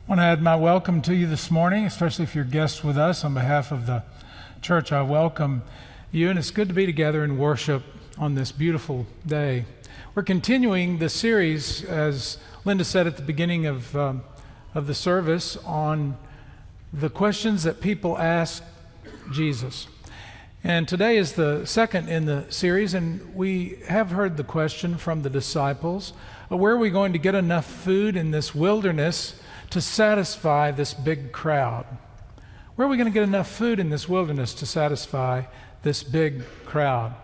I want to add my welcome to you this morning, especially if you're guests with us. On behalf of the church, I welcome you, and it's good to be together in worship on this beautiful day. We're continuing the series, as Linda said at the beginning of the service, on the questions that people ask Jesus. And today is the second in the series, and we have heard the question from the disciples, where are we going to get enough food in this wilderness to satisfy this big crowd? Where are we going to get enough food in this wilderness to satisfy this big crowd?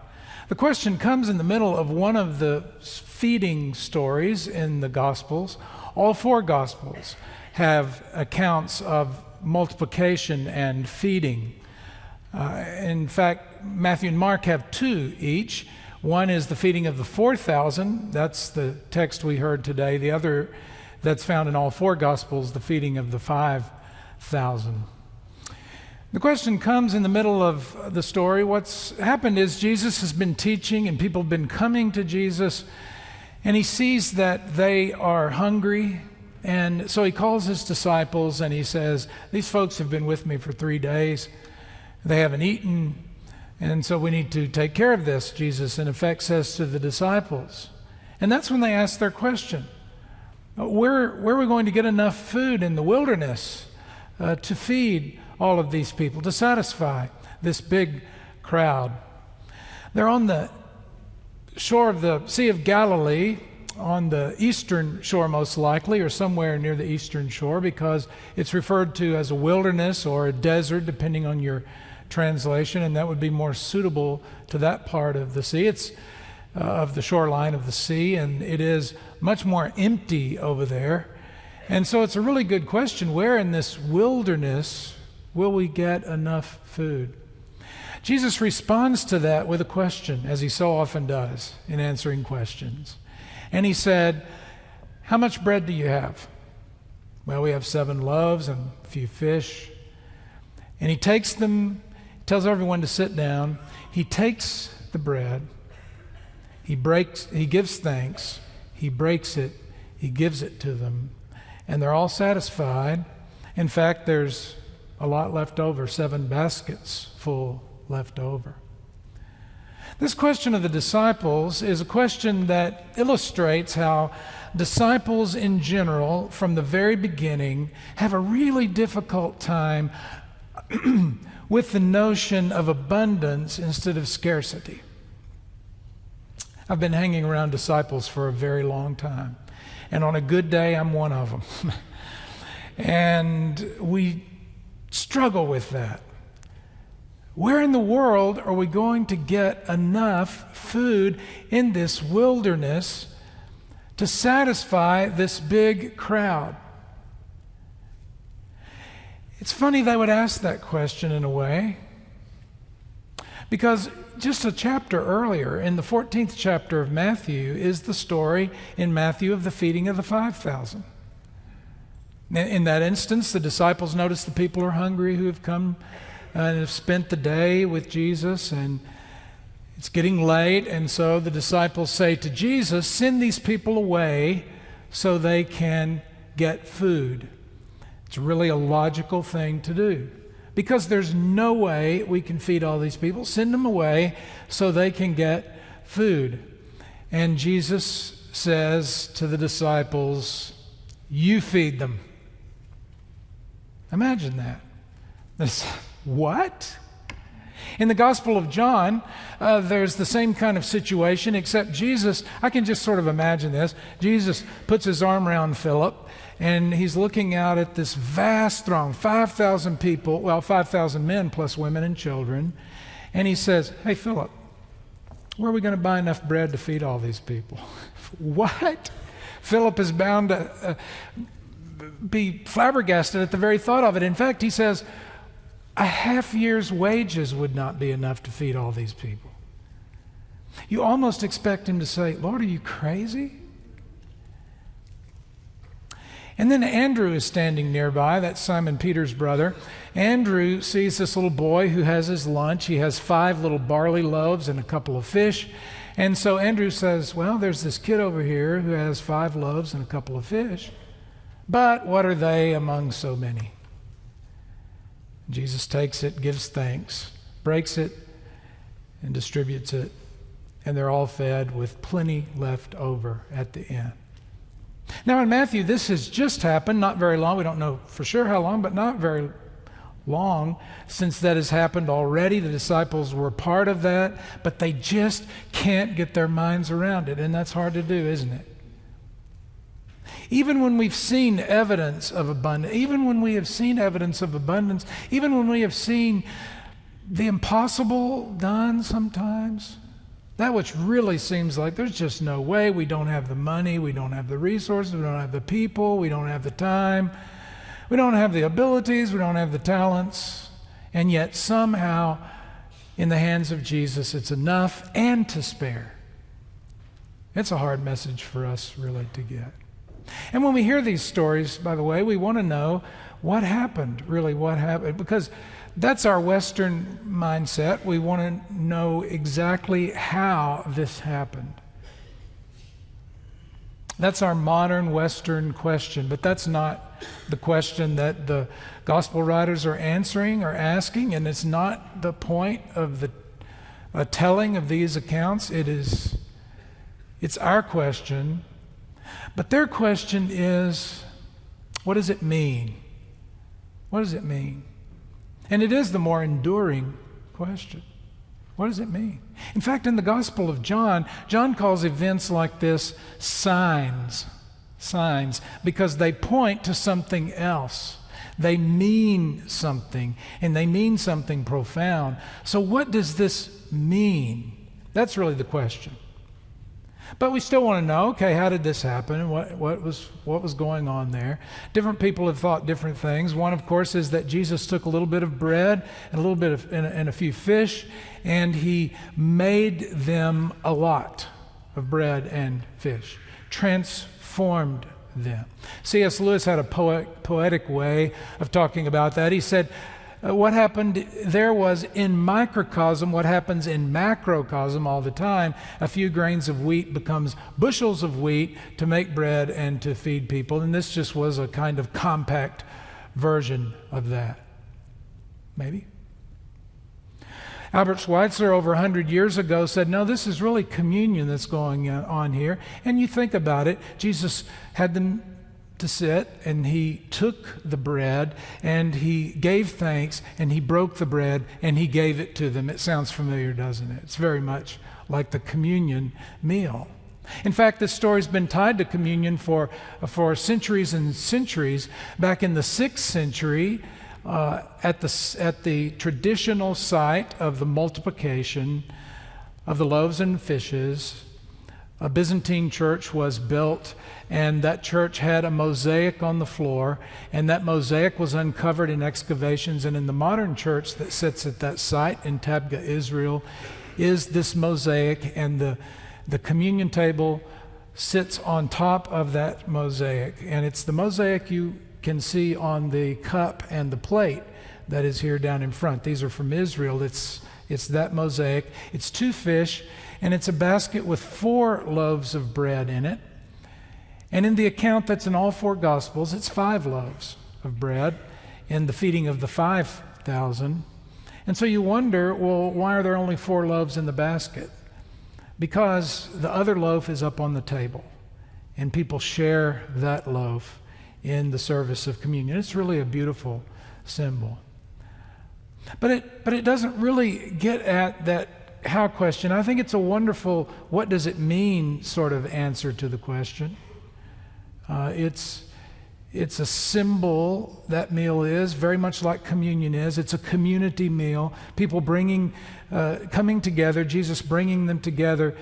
The question comes in the middle of one of the feeding stories in the Gospels. All four Gospels have accounts of multiplication and feeding. In fact, Matthew and Mark have two each. One is the feeding of the 4,000. That's the text we heard today. The other that's found in all four Gospels, the feeding of the 5,000. The question comes in the middle of the story. What's happened is Jesus has been teaching and people have been coming to Jesus, and he sees that they are hungry, and so he calls his disciples and he says, these folks have been with me for 3 days. They haven't eaten, and so we need to take care of this, Jesus in effect says to the disciples. And that's when they ask their question. Where are we going to get enough food in the wilderness to feed all of these people, to satisfy this big crowd? They're on the shore of the Sea of Galilee, on the eastern shore most likely, or somewhere near the eastern shore, because it's referred to as a wilderness or a desert, depending on your translation, and that would be more suitable to that part of the sea. It's of the shoreline of the sea, and it is much more empty over there. And so it's a really good question. Where in this wilderness will we get enough food? Jesus responds to that with a question, as he so often does in answering questions. And he said, how much bread do you have? Well, we have 7 loaves and a few fish. And he takes them, tells everyone to sit down. He takes the bread, he gives thanks, he breaks it, he gives it to them, and they're all satisfied. In fact, there's a lot left over, 7 baskets full left over. This question of the disciples is a question that illustrates how disciples in general, from the very beginning, have a really difficult time with the notion of abundance instead of scarcity. I've been hanging around disciples for a very long time, and on a good day, I'm one of them. And we struggle with that. Where in the world are we going to get enough food in this wilderness to satisfy this big crowd? It's funny they would ask that question in a way, because just a chapter earlier, in the 14th chapter of Matthew, is the story in Matthew of the feeding of the 5,000. In that instance, the disciples notice the people are hungry who have come and have spent the day with Jesus, and it's getting late, and so the disciples say to Jesus, send these people away so they can get food. It's really a logical thing to do, because there's no way we can feed all these people. Send them away so they can get food. And Jesus says to the disciples, you feed them. Imagine that. What? In the Gospel of John, there's the same kind of situation, except Jesus, I can just sort of imagine this. Jesus puts his arm around Philip, and he's looking out at this vast throng, 5,000 people, well, 5,000 men plus women and children, and he says, hey, Philip, where are we going to buy enough bread to feed all these people? What? Philip is bound to be flabbergasted at the very thought of it. In fact, he says, a half year's wages would not be enough to feed all these people. You almost expect him to say, Lord, are you crazy? And then Andrew is standing nearby. That's Simon Peter's brother. Andrew sees this little boy who has his lunch. He has 5 little barley loaves and a couple of fish. And so Andrew says, well, there's this kid over here who has 5 loaves and a couple of fish. But what are they among so many? Jesus takes it, gives thanks, breaks it, and distributes it. And they're all fed with plenty left over at the end. Now in Matthew, this has just happened, not very long. We don't know for sure how long, but not very long since that has happened already. The disciples were part of that, but they just can't get their minds around it. And that's hard to do, isn't it? Even when we've seen evidence of abundance, even when we have seen evidence of abundance, even when we have seen the impossible done sometimes, that which really seems like there's just no way, we don't have the money, we don't have the resources, we don't have the people, we don't have the time, we don't have the abilities, we don't have the talents, and yet somehow in the hands of Jesus it's enough and to spare. It's a hard message for us really to get. And when we hear these stories, by the way, we want to know what happened, really what happened, because that's our Western mindset. We want to know exactly how this happened. That's our modern Western question, but that's not the question that the gospel writers are answering or asking, and it's not the point of the telling of these accounts. It's our question, but their question is, what does it mean? What does it mean? And it is the more enduring question. What does it mean? In fact, in the Gospel of John, John calls events like this signs, because they point to something else. They mean something, and they mean something profound. So what does this mean? That's really the question. But we still want to know, okay, how did this happen? What was going on there? Different people have thought different things. One, of course, is that Jesus took a little bit of bread and a little bit of and a few fish, and he made them a lot of bread and fish, transformed them. C.S. Lewis had a poetic way of talking about that. He said, what happened there was in microcosm what happens in macrocosm all the time. A few grains of wheat becomes bushels of wheat to make bread and to feed people. And this just was a kind of compact version of that. Maybe. Albert Schweitzer over 100 years ago said, no, this is really communion that's going on here. And you think about it, Jesus had them to sit, and he took the bread and he gave thanks and he broke the bread and he gave it to them. It sounds familiar, doesn't it? It's very much like the communion meal. In fact, this story's been tied to communion for centuries and centuries. Back in the 6th century, at the traditional site of the multiplication of the loaves and fishes, a Byzantine church was built, and that church had a mosaic on the floor, and that mosaic was uncovered in excavations. And in the modern church that sits at that site in Tabgha, Israel, is this mosaic, and the communion table sits on top of that mosaic. And it's the mosaic you can see on the cup and the plate that is here down in front. These are from Israel. It's that mosaic. It's 2 fish, and it's a basket with 4 loaves of bread in it. And in the account that's in all 4 Gospels, it's 5 loaves of bread in the feeding of the 5,000. And so you wonder, well, why are there only 4 loaves in the basket? Because the other loaf is up on the table, and people share that loaf in the service of communion. It's really a beautiful symbol. But it doesn't really get at that how question. I think it's a wonderful what does it mean sort of answer to the question. It's a symbol, that meal is, very much like communion is. It's a community meal. People coming together, Jesus bringing them together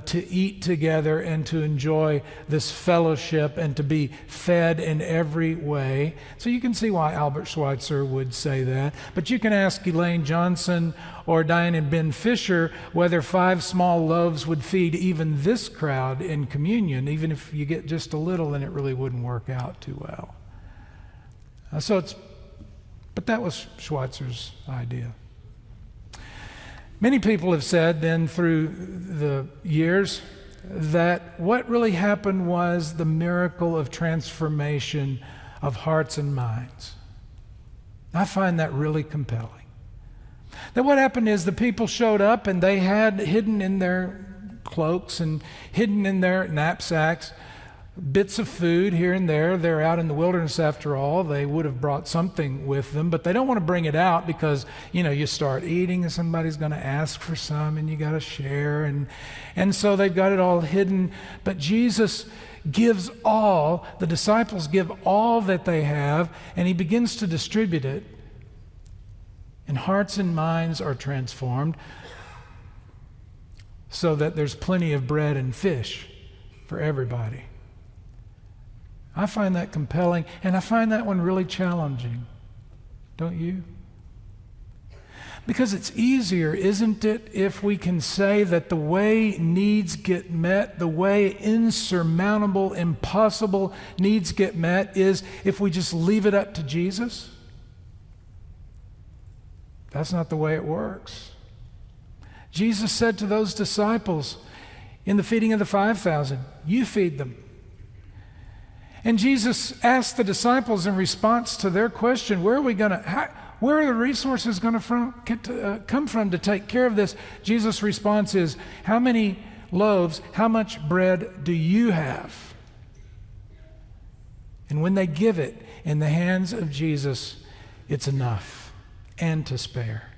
to eat together and to enjoy this fellowship and to be fed in every way. So you can see why Albert Schweitzer would say that. But you can ask Elaine Johnson or Diane and Ben Fisher whether 5 small loaves would feed even this crowd in communion. Even if you get just a little, then it really wouldn't work out too well. But that was Schweitzer's idea. Many people have said then through the years that what really happened was the miracle of transformation of hearts and minds. I find that really compelling. That what happened is the people showed up and they had hidden in their cloaks and hidden in their knapsacks bits of food here and there. They're out in the wilderness after all. They would have brought something with them, but they don't want to bring it out because, you start eating and somebody's going to ask for some and you got to share. And so they've got it all hidden. But Jesus gives all, the disciples give all that they have, and he begins to distribute it. And hearts and minds are transformed so that there's plenty of bread and fish for everybody. I find that compelling, and I find that one really challenging. Don't you? Because it's easier, isn't it, if we can say that the way needs get met, the way insurmountable, impossible needs get met is if we just leave it up to Jesus? That's not the way it works. Jesus said to those disciples in the feeding of the 5,000, you feed them. And Jesus asked the disciples in response to their question, where are the resources going to come from to take care of this? Jesus' response is, how many loaves, how much bread do you have? And when they give it in the hands of Jesus, it's enough and to spare.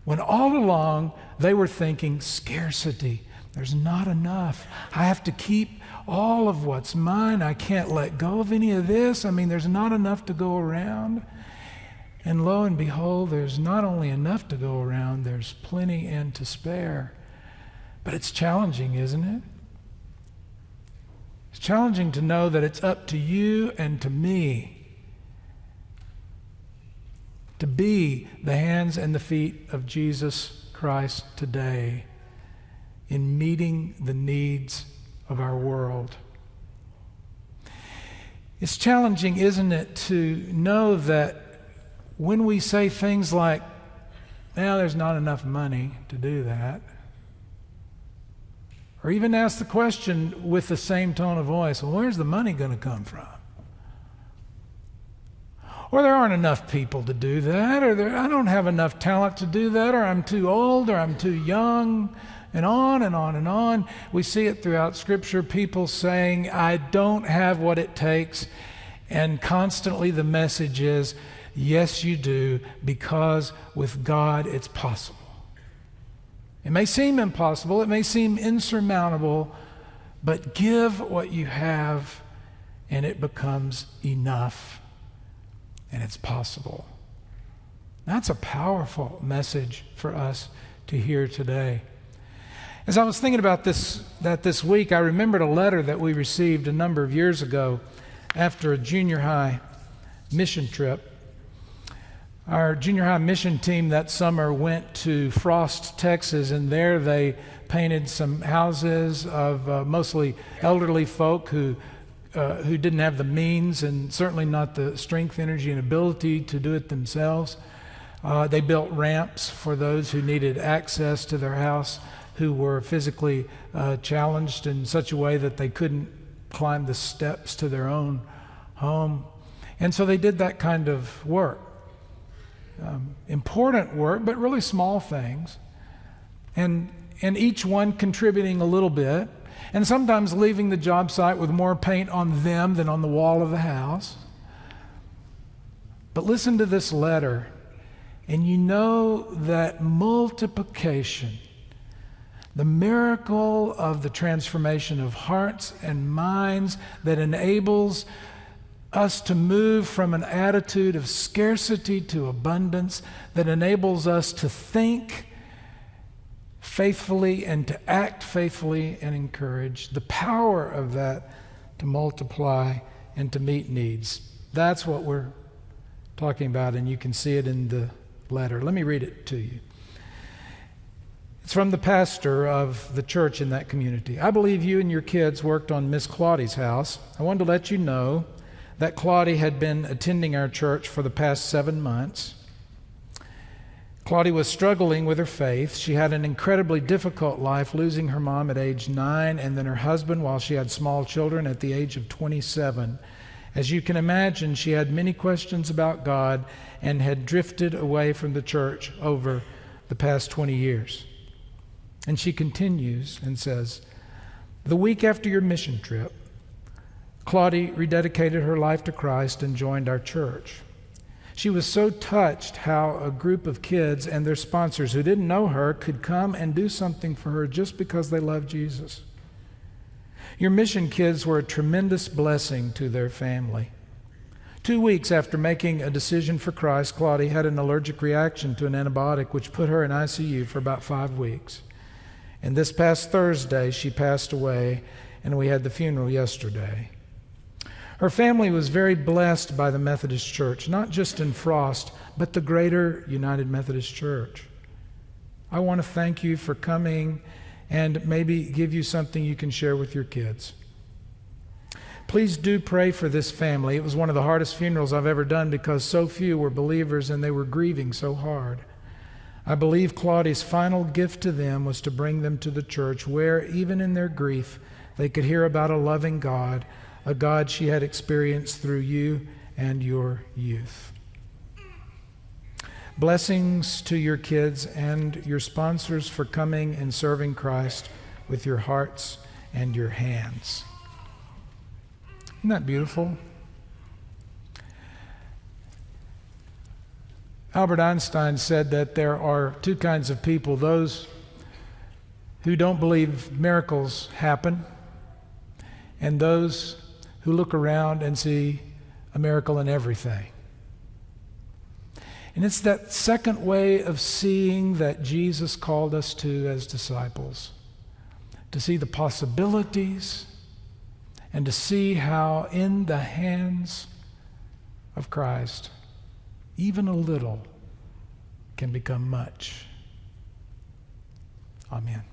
When all along they were thinking scarcity, there's not enough. I have to keep all of what's mine. I can't let go of any of this. There's not enough to go around. And lo and behold, there's not only enough to go around, there's plenty and to spare. But it's challenging, isn't it? It's challenging to know that it's up to you and to me to be the hands and the feet of Jesus Christ today in meeting the needs of our world. It's challenging, isn't it, to know that when we say things like, there's not enough money to do that, or even ask the question with the same tone of voice, well, where's the money going to come from? Or there aren't enough people to do that, or I don't have enough talent to do that, or I'm too old, or I'm too young, and on and on and on. We see it throughout Scripture, people saying, I don't have what it takes, and constantly the message is, yes, you do, because with God it's possible. It may seem impossible, it may seem insurmountable, but give what you have, and it becomes enough, and it's possible. That's a powerful message for us to hear today. As I was thinking about this week, I remembered a letter that we received a number of years ago after a junior high mission trip. Our junior high mission team that summer went to Frost, Texas, and there they painted some houses of mostly elderly folk who didn't have the means and certainly not the strength, energy, and ability to do it themselves. They built ramps for those who needed access to their house, who were physically challenged in such a way that they couldn't climb the steps to their own home. And so they did that kind of work. Important work, but really small things. And each one contributing a little bit, and sometimes leaving the job site with more paint on them than on the wall of the house. But listen to this letter, and you know that multiplication, the miracle of the transformation of hearts and minds that enables us to move from an attitude of scarcity to abundance, that enables us to think faithfully and to act faithfully and encourage, the power of that to multiply and to meet needs. That's what we're talking about, and you can see it in the letter. Let me read it to you. It's from the pastor of the church in that community. I believe you and your kids worked on Miss Claudie's house. I wanted to let you know that Claudie had been attending our church for the past 7 months. Claudia was struggling with her faith. She had an incredibly difficult life, losing her mom at age 9 and then her husband while she had small children at the age of 27. As you can imagine, she had many questions about God and had drifted away from the church over the past 20 years. And she continues and says, "The week after your mission trip, Claudia rededicated her life to Christ and joined our church. She was so touched how a group of kids and their sponsors who didn't know her could come and do something for her just because they loved Jesus. Your mission kids were a tremendous blessing to their family. 2 weeks after making a decision for Christ, Claudia had an allergic reaction to an antibiotic which put her in ICU for about 5 weeks. And this past Thursday, she passed away, and we had the funeral yesterday. Her family was very blessed by the Methodist Church, not just in Frost, but the greater United Methodist Church. I want to thank you for coming and maybe give you something you can share with your kids. Please do pray for this family. It was one of the hardest funerals I've ever done because so few were believers and they were grieving so hard. I believe Claudia's final gift to them was to bring them to the church where, even in their grief, they could hear about a loving God, a God she had experienced through you and your youth. Blessings to your kids and your sponsors for coming and serving Christ with your hearts and your hands." Isn't that beautiful? Albert Einstein said that there are two kinds of people: those who don't believe miracles happen, and those who look around and see a miracle in everything. And it's that second way of seeing that Jesus called us to as disciples, to see the possibilities and to see how in the hands of Christ, even a little can become much. Amen.